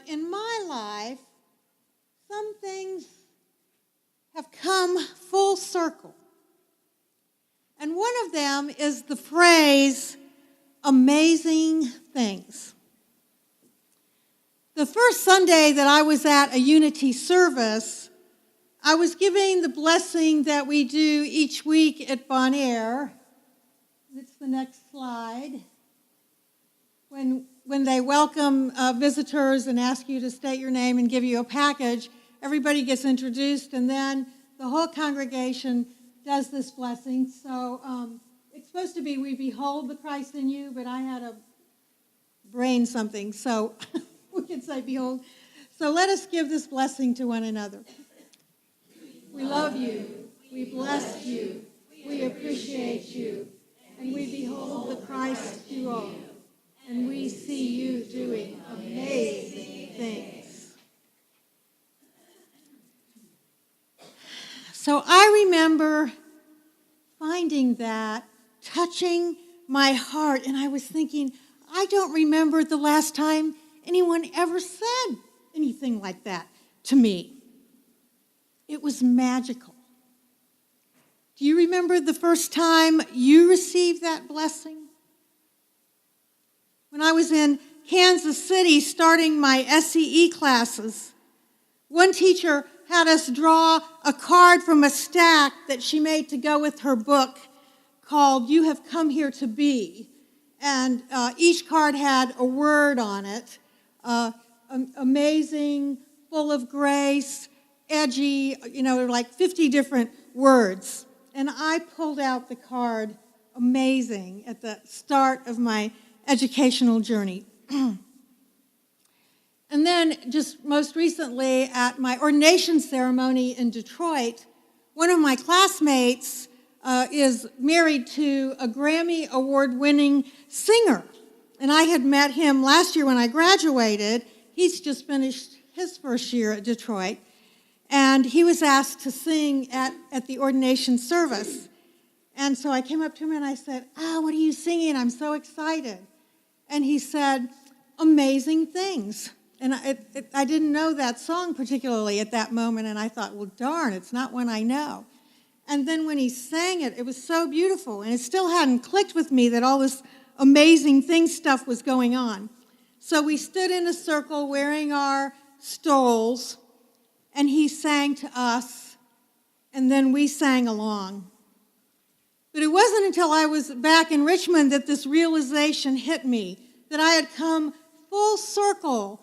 But in my life, some things have come full circle. And one of them is the phrase, amazing things. The first Sunday that I was at a Unity service, I was giving the blessing that we do each week at Bon Air. It's the next slide. When they welcome visitors and ask you to state your name and give you a package, everybody gets introduced, and then the whole congregation does this blessing. So it's supposed to be, we behold the Christ in you, but I had a brain something, so we can say behold. So let us give this blessing to one another. We love you, we bless you, we appreciate you, and we behold the Christ you are, and we see you doing amazing things. So I remember finding that touching my heart, and I was thinking, I don't remember the last time anyone ever said anything like that to me. It was magical. Do you remember the first time you received that blessing? When I was in Kansas City starting my SCE classes, one teacher had us draw a card from a stack that she made to go with her book called You Have Come Here to Be. And each card had a word on it, amazing, full of grace, edgy, like 50 different words. And I pulled out the card, amazing, at the start of my educational journey. And then just most recently at my ordination ceremony in Detroit, one of my classmates is married to a Grammy award-winning singer. And I had met him last year when I graduated. He's just finished his first year at Detroit. And he was asked to sing at the ordination service. And so I came up to him and I said, what are you singing? I'm so excited. And he said, Amazing Things. And I didn't know that song particularly at that moment, and I thought, well, darn, it's not one I know. And then when he sang it, it was so beautiful, and it still hadn't clicked with me that all this amazing thing stuff was going on. So we stood in a circle wearing our stoles, and he sang to us, and then we sang along. But it wasn't until I was back in Richmond that this realization hit me, that I had come full circle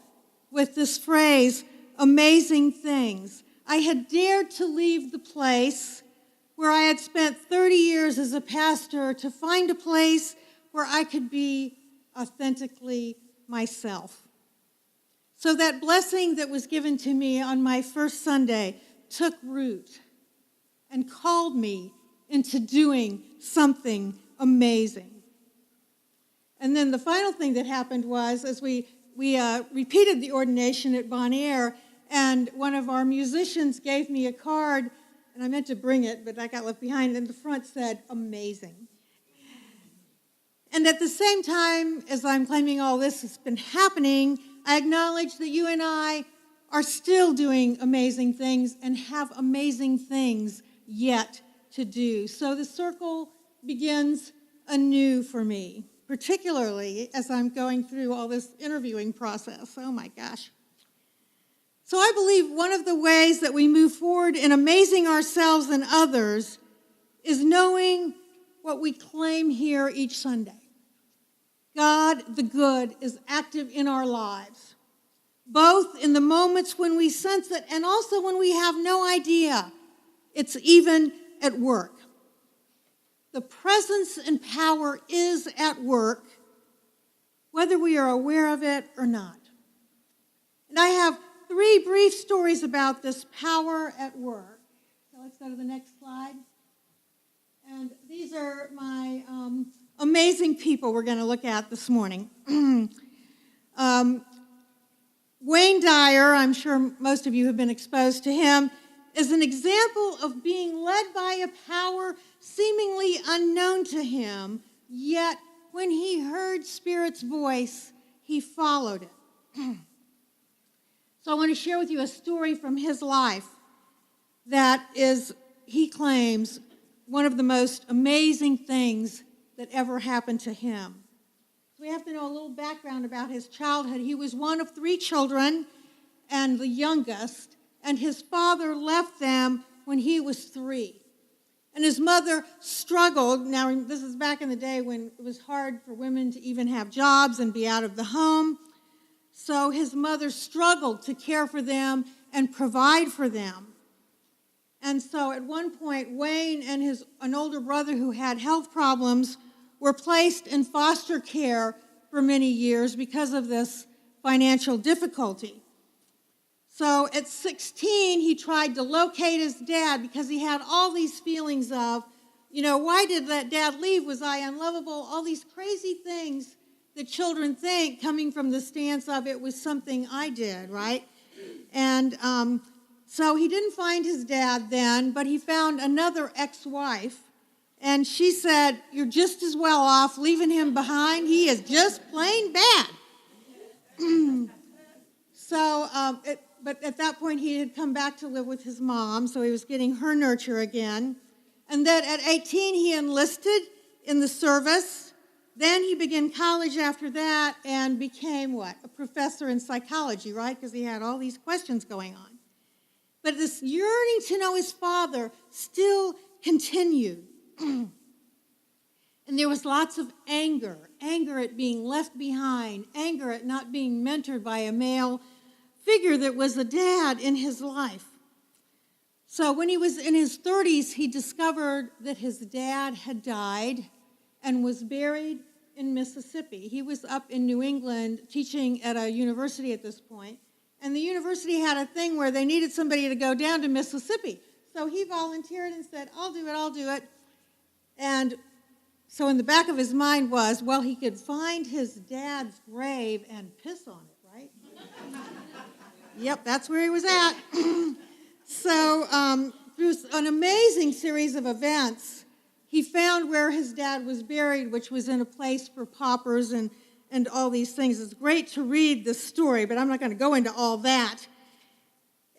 with this phrase, amazing things. I had dared to leave the place where I had spent 30 years as a pastor to find a place where I could be authentically myself. So that blessing that was given to me on my first Sunday took root and called me into doing something amazing. And then the final thing that happened was, as we repeated the ordination at Bon Air, and one of our musicians gave me a card, and I meant to bring it, but I got left behind, and the front said, amazing. And at the same time as I'm claiming all this has been happening, I acknowledge that you and I are still doing amazing things and have amazing things yet to do. So the circle begins anew for me, particularly as I'm going through all this interviewing process. Oh my gosh. So I believe one of the ways that we move forward in amazing ourselves and others is knowing what we claim here each Sunday. God, the good, is active in our lives, both in the moments when we sense it and also when we have no idea. It's even at work. The presence and power is at work, whether we are aware of it or not. And I have 3 brief stories about this power at work. So let's go to the next slide. And these are my amazing people we're going to look at this morning. Wayne Dyer, I'm sure most of you have been exposed to him, is an example of being led by a power seemingly unknown to him, yet when he heard Spirit's voice, he followed it. So I want to share with you a story from his life that is, he claims, one of the most amazing things that ever happened to him. So we have to know a little background about his childhood. He was one of 3 children and the youngest, and his father left them when he was 3. And his mother struggled. Now, this is back in the day when it was hard for women to even have jobs and be out of the home. So his mother struggled to care for them and provide for them. And so at one point, Wayne and an older brother who had health problems were placed in foster care for many years because of this financial difficulty. So at 16, he tried to locate his dad because he had all these feelings of, why did that dad leave? Was I unlovable? All these crazy things that children think, coming from the stance of it was something I did, right? And so he didn't find his dad then, but he found another ex-wife, and she said, "You're just as well off leaving him behind. He is just plain bad." But at that point, he had come back to live with his mom, so he was getting her nurture again. And then at 18, he enlisted in the service. Then he began college after that and became what? A professor in psychology, right? Because he had all these questions going on. But this yearning to know his father still continued. And there was lots of anger at being left behind, anger at not being mentored by a male figure that was a dad in his life. So when he was in his 30s, he discovered that his dad had died and was buried in Mississippi. He was up in New England teaching at a university at this point, and the university had a thing where they needed somebody to go down to Mississippi. So he volunteered and said, I'll do it. And so in the back of his mind was, well, he could find his dad's grave and piss on it, right? Yep, that's where he was at. So through an amazing series of events, he found where his dad was buried, which was in a place for paupers and all these things. It's great to read this story, but I'm not going to go into all that.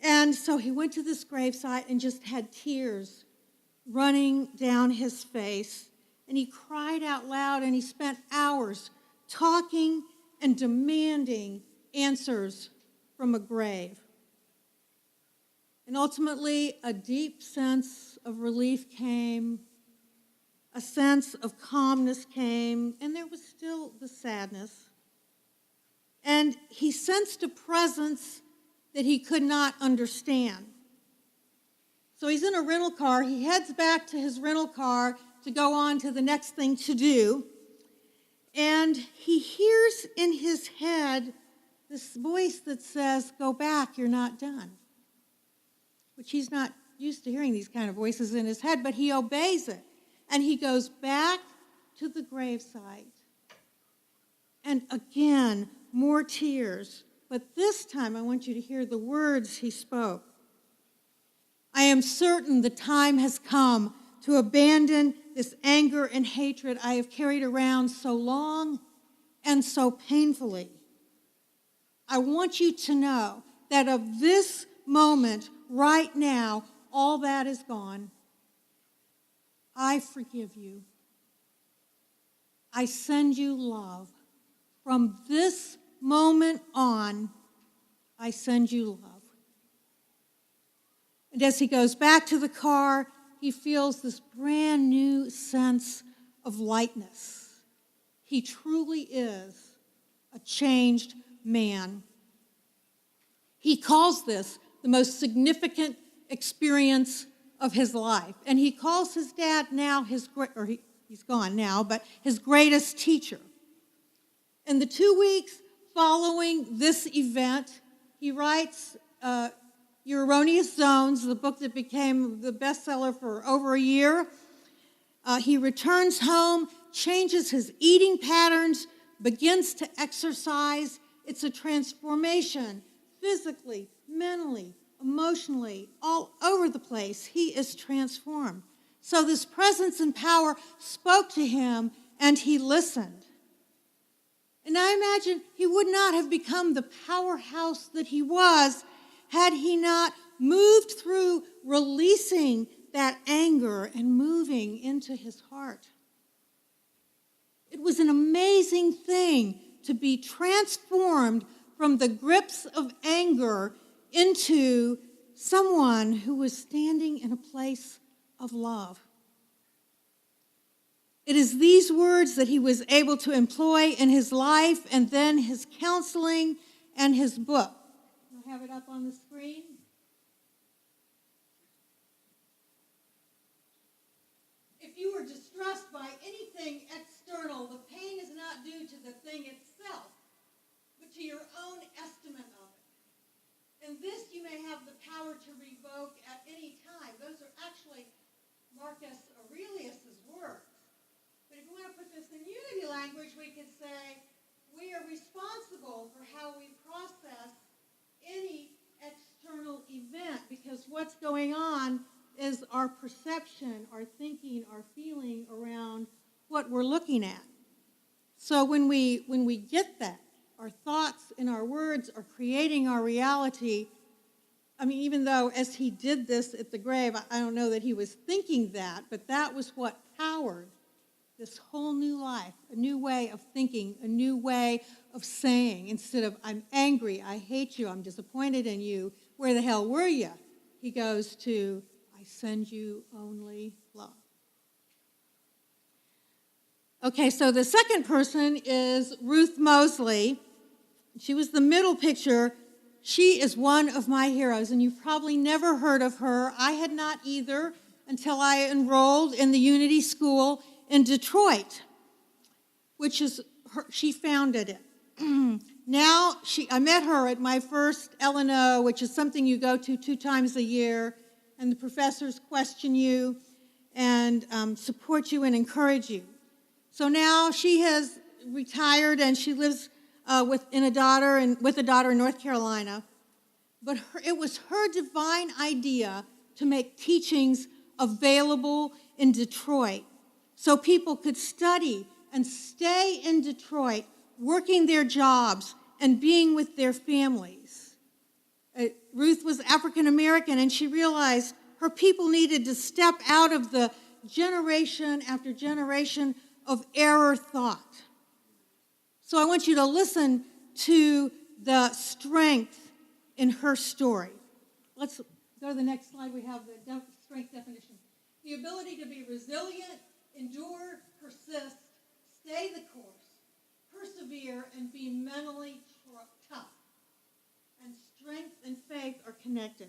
And so he went to this gravesite and just had tears running down his face. And he cried out loud, and he spent hours talking and demanding answers from a grave. And ultimately, a deep sense of relief came, a sense of calmness came, and there was still the sadness. And he sensed a presence that he could not understand. So he's in a rental car. He heads back to his rental car to go on to the next thing to do. And he hears in his head this voice that says, "Go back, you're not done." Which he's not used to hearing these kind of voices in his head, but he obeys it. And he goes back to the gravesite. And again, more tears. But this time, I want you to hear the words he spoke. "I am certain the time has come to abandon this anger and hatred I have carried around so long and so painfully. I want you to know that of this moment, right now, all that is gone. I forgive you. I send you love. From this moment on, I send you love." And as he goes back to the car, he feels this brand new sense of lightness. He truly is a changed man. He calls this the most significant experience of his life. And he calls his dad now he's gone now, but his greatest teacher. In the 2 weeks following this event, he writes Your Erroneous Zones, the book that became the bestseller for over a year. He returns home, changes his eating patterns, begins to exercise. It's a transformation, physically, mentally, emotionally, all over the place. He is transformed. So this presence and power spoke to him, and he listened. And I imagine he would not have become the powerhouse that he was had he not moved through releasing that anger and moving into his heart. It was an amazing thing to be transformed from the grips of anger into someone who was standing in a place of love. It is these words that he was able to employ in his life and then his counseling and his book. I'll have it up on the screen. If you are distressed by anything external, the pain is not due to the thing itself, but to your own estimate of it. And this you may have the power to revoke at any time. Those are actually Marcus Aurelius's words. But if you want to put this in unity language, we could say we are responsible for how we process any external event, because what's going on is our perception, our thinking, our feeling around what we're looking at. So when we get that, our thoughts and our words are creating our reality. I mean, even though as he did this at the grave, I don't know that he was thinking that, but that was what powered this whole new life, a new way of thinking, a new way of saying. Instead of, I'm angry, I hate you, I'm disappointed in you, where the hell were you? He goes to, I send you only love. Okay, so the second person is Ruth Mosley. She was the middle picture. She is one of my heroes, and you've probably never heard of her. I had not either until I enrolled in the Unity School in Detroit, which is she founded it. I met her at my first L&O, which is something you go to 2 times a year, and the professors question you and support you and encourage you. So now she has retired and she lives with a daughter in North Carolina. But it was her divine idea to make teachings available in Detroit so people could study and stay in Detroit, working their jobs and being with their families. Ruth was African American, and she realized her people needed to step out of the generation after generation of error thought. So I want you to listen to the strength in her story. Let's go to the next slide. We have the strength definition. The ability to be resilient, endure, persist, stay the course, persevere, and be mentally tough. And strength and faith are connected.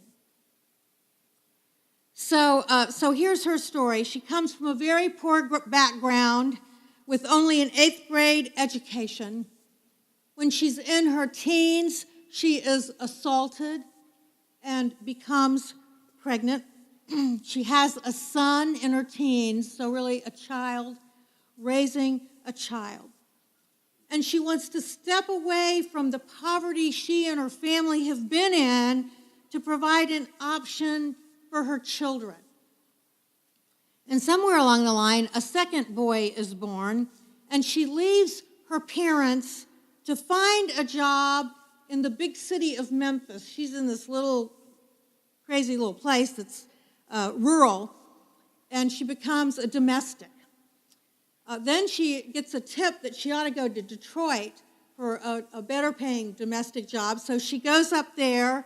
So here's her story. She comes from a very poor background with only an 8th grade education. When she's in her teens, she is assaulted and becomes pregnant. She has a son in her teens, so really a child, raising a child. And she wants to step away from the poverty she and her family have been in to provide an option for her children. And somewhere along the line, a second boy is born, and she leaves her parents to find a job in the big city of Memphis. She's in this little, crazy little place that's rural, and she becomes a domestic. Then she gets a tip that she ought to go to Detroit for a better paying domestic job. So she goes up there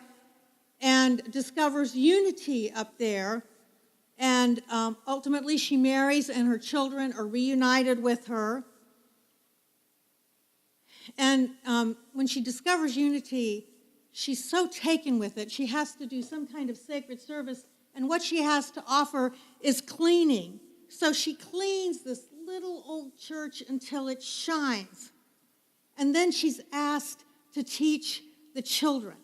and discovers Unity up there. And ultimately she marries, and her children are reunited with her. And when she discovers Unity, she's so taken with it. She has to do some kind of sacred service, and what she has to offer is cleaning. So she cleans this little old church until it shines. And then she's asked to teach the children.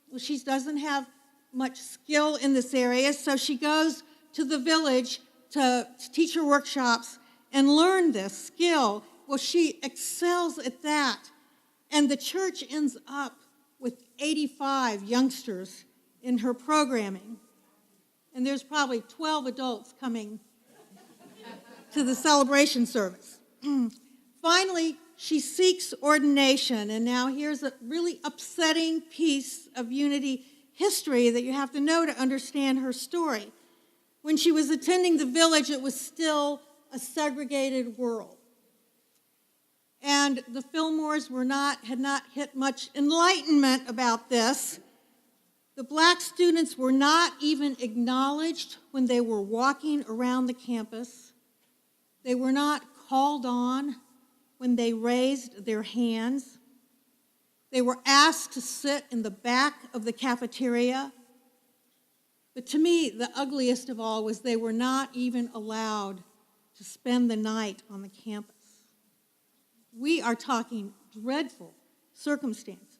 Well, she doesn't have much skill in this area, so she goes to the village to teacher workshops and learn this skill. Well, she excels at that. And the church ends up with 85 youngsters in her programming. And there's probably 12 adults coming to the celebration service. Finally, she seeks ordination. And now here's a really upsetting piece of Unity history that you have to know to understand her story. When she was attending the village, it was still a segregated world. And the Fillmores had not hit much enlightenment about this. The black students were not even acknowledged when they were walking around the campus. They were not called on when they raised their hands. They were asked to sit in the back of the cafeteria. But to me, the ugliest of all was they were not even allowed to spend the night on the campus. We are talking dreadful circumstances.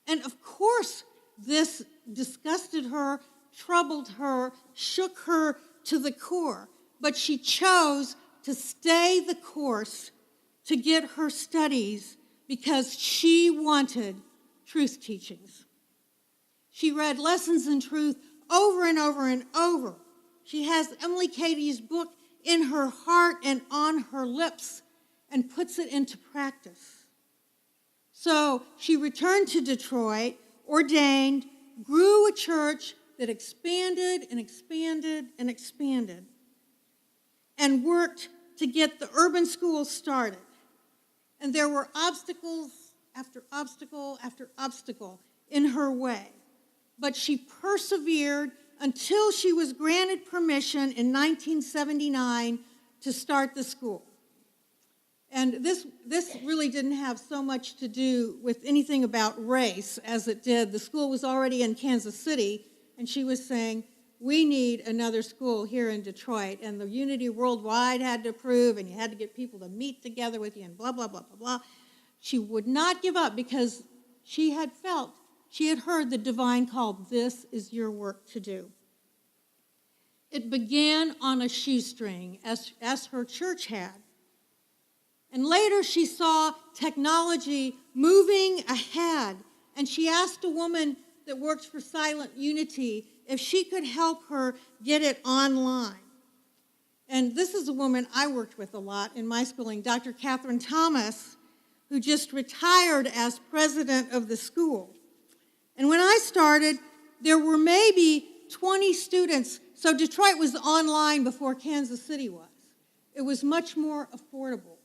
And of course, this disgusted her, troubled her, shook her to the core. But she chose to stay the course to get her studies because she wanted truth teachings. She read Lessons in Truth over and over and over. She has Emily Cady's book in her heart and on her lips and puts it into practice. So she returned to Detroit, ordained, grew a church that expanded and expanded and expanded, and worked to get the urban schools started. And there were obstacles after obstacle after obstacle in her way. But she persevered until she was granted permission in 1979 to start the school. And this really didn't have so much to do with anything about race as it did. The school was already in Kansas City, and she was saying, we need another school here in Detroit, and the Unity Worldwide had to approve, and you had to get people to meet together with you, and blah, blah, blah, blah, blah. She would not give up because she had heard the divine call, this is your work to do. It began on a shoestring, as her church had. And later she saw technology moving ahead, and she asked a woman that worked for Silent Unity if she could help her get it online. And this is a woman I worked with a lot in my schooling, Dr. Catherine Thomas, who just retired as president of the school. And when I started, there were maybe 20 students. So Detroit was online before Kansas City was. It was much more affordable.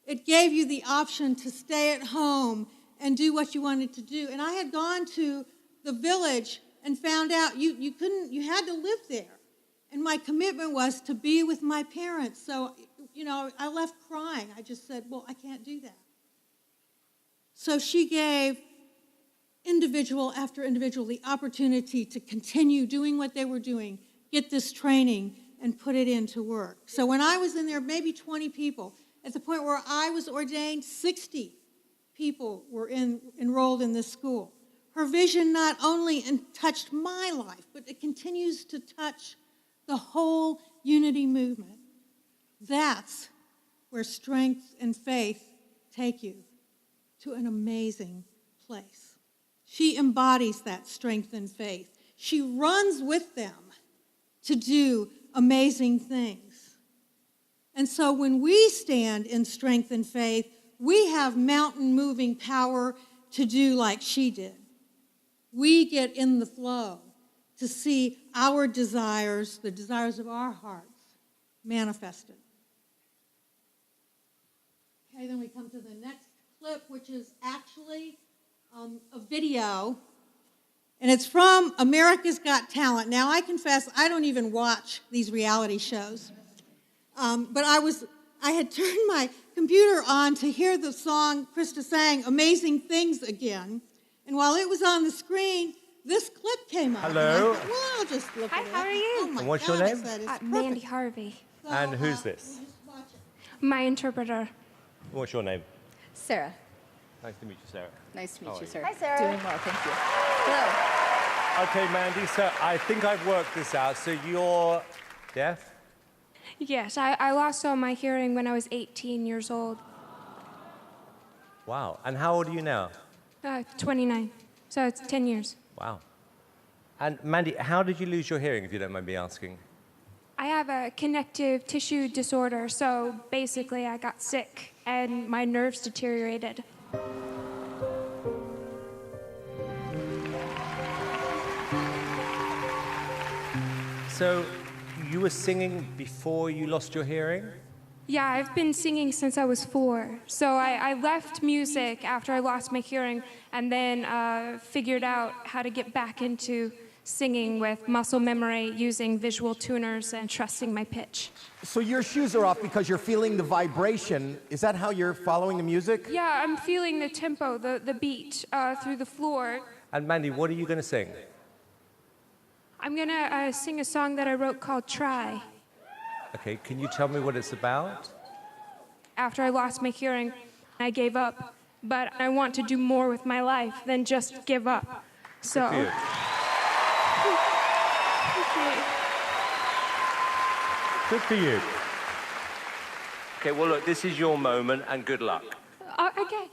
It gave you the option to stay at home and do what you wanted to do. And I had gone to the village and found out you had to live there. And my commitment was to be with my parents. So, I left crying. I just said, well, I can't do that. So she gave individual after individual the opportunity to continue doing what they were doing, get this training, and put it into work. So when I was in there, maybe 20 people. At the point where I was ordained, 60 people were enrolled in this school. Her vision not only touched my life, but it continues to touch the whole Unity movement. That's where strength and faith take you to an amazing place. She embodies that strength and faith. She runs with them to do amazing things. And so when we stand in strength and faith, we have mountain-moving power to do like she did. We get in the flow to see our desires, the desires of our hearts, manifested. Okay, then we come to the next clip, which is actually a video, and it's from America's Got Talent. Now, I confess, I don't even watch these reality shows, but I had turned my computer on to hear the song Krista sang, Amazing Things, again, and while it was on the screen, this clip came up. Hello. I thought, well, I'll just look at it. Hi, how are you? Oh my And what's your goodness, name? that is Mandy perfect. Harvey, So, And who's this? we'll just watch it. my interpreter. What's your name? Sarah. Nice to meet you, Sarah. Nice to How meet are you, you? Sarah. Hi, Sarah. Doing well, thank you. Hello. Okay, Mandy, so I think I've worked this out. So you're deaf? Yes, I lost all my hearing when I was 18 years old. Wow. And how old are you now? 29, so it's 10 years. Wow. And Mandy, how did you lose your hearing, if you don't mind me asking? I have a connective tissue disorder, so basically I got sick and my nerves deteriorated. So, you were singing before you lost your hearing? Yeah, I've been singing since I was 4. So I left music after I lost my hearing and then figured out how to get back into singing with muscle memory, using visual tuners, and trusting my pitch. So your shoes are off because you're feeling the vibration. Is that how you're following the music? Yeah, I'm feeling the tempo, the beat through the floor. And Mandy, what are you going to sing? I'm gonna sing a song that I wrote called Try. Okay, can you tell me what it's about? After I lost my hearing, I gave up. But I want to do more with my life than just give up. So. Good for you. Good for you. Okay, well, look, this is your moment, and good luck. Okay.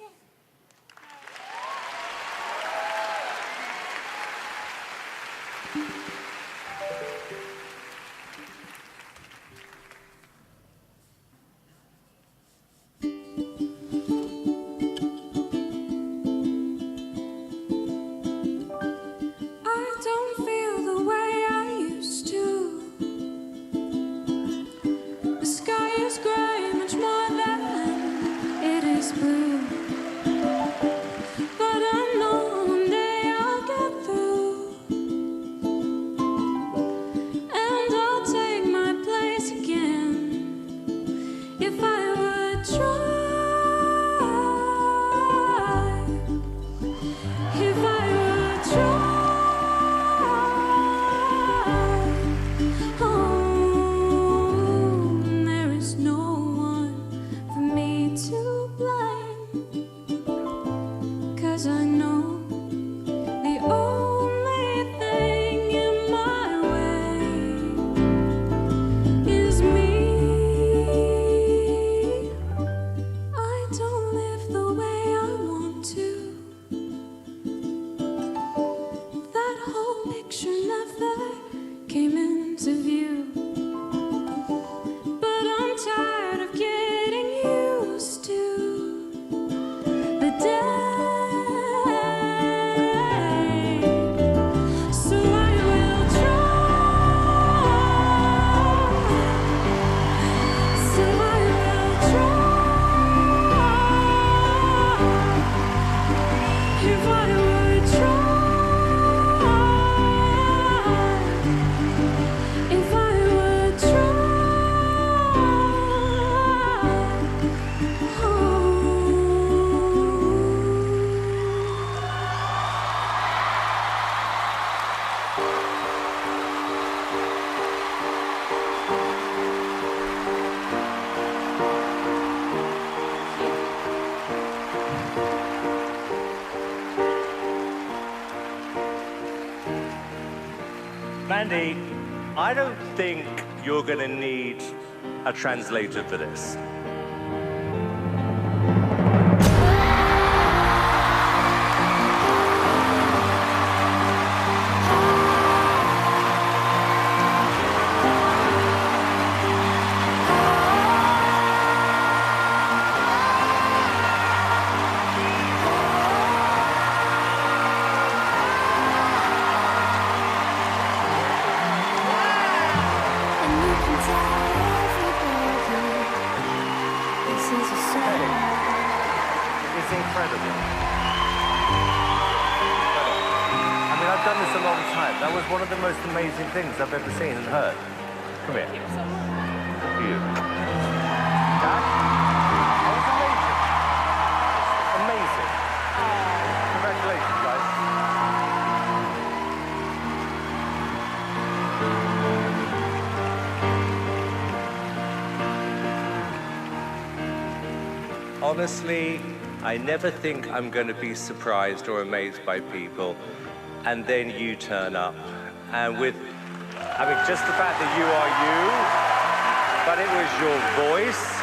Mandy, I don't think you're going to need a translator for this. It's incredible. I mean, I've done this a long time. That was one of the most amazing things I've ever seen and heard. Come here. You. That was amazing. Amazing. Congratulations, guys. Honestly, I never think I'm going to be surprised or amazed by people, and then you turn up. And with, I mean, just the fact that you are you, but it was your voice,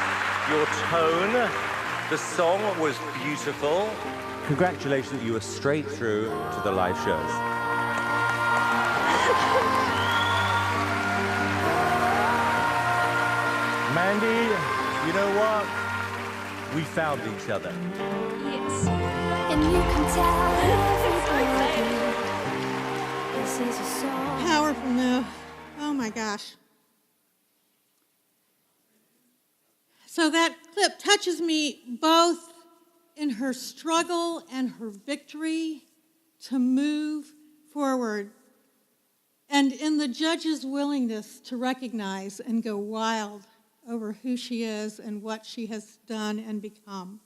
your tone, the song was beautiful. Congratulations, you were straight through to the live shows. Mandy, you know what? we found each other. Yes. And you can tell everybody this is a song. Powerful move. Oh my gosh. So that clip touches me both in her struggle and her victory to move forward, and in the judge's willingness to recognize and go wild over who she is and what she has done and become.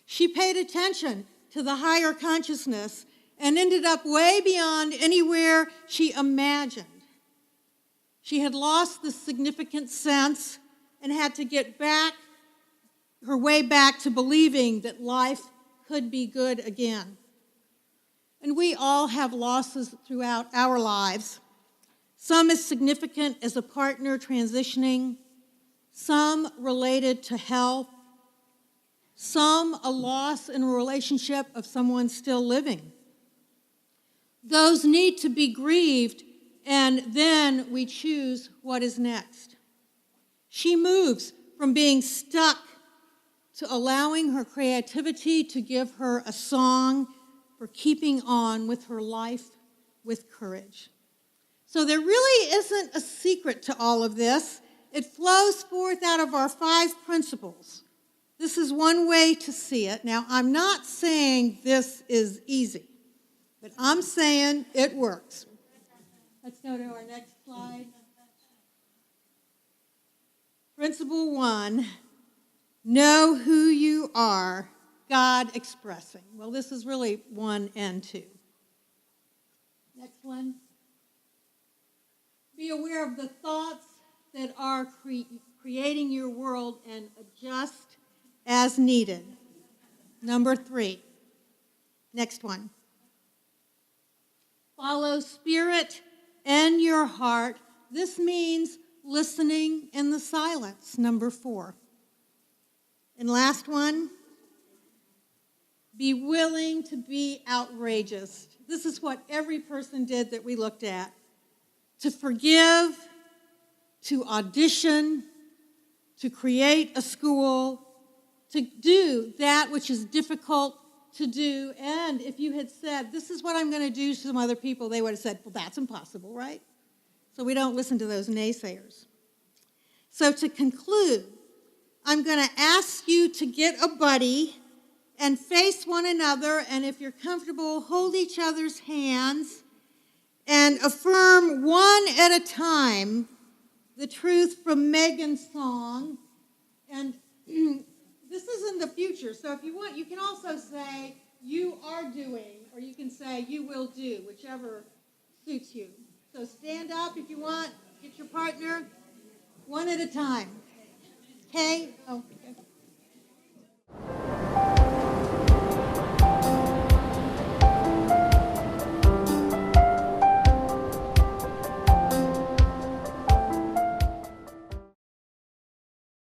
She paid attention to the higher consciousness and ended up way beyond anywhere she imagined. She had lost the significant sense and had to get her way back to believing that life could be good again. And we all have losses throughout our lives. Some as significant as a partner transitioning, some related to health, some a loss in a relationship of someone still living. Those need to be grieved, and then we choose what is next. She moves from being stuck to allowing her creativity to give her a song for keeping on with her life with courage. So there really isn't a secret to all of this. It flows forth out of our 5 principles. This is one way to see it. Now, I'm not saying this is easy, but I'm saying it works. Let's go to our next slide. Principle 1, know who you are, God expressing. Well, this is really 1 and 2. Next one. Be aware of the thoughts that are creating your world and adjust as needed. Number 3. Next one. Follow spirit and your heart. This means listening in the silence. Number 4. And last one. Be willing to be outrageous. This is what every person did that we looked at. To forgive, to audition, to create a school, to do that which is difficult to do. And if you had said, this is what I'm going to do to some other people, they would have said, well, that's impossible, right? So we don't listen to those naysayers. So to conclude, I'm going to ask you to get a buddy and face one another, and if you're comfortable, hold each other's hands and affirm one at a time the truth from Megan's song. And this is in the future, so if you want, you can also say, you are doing, or you can say, you will do, whichever suits you. So stand up if you want, get your partner, one at a time. Okay? Oh, okay.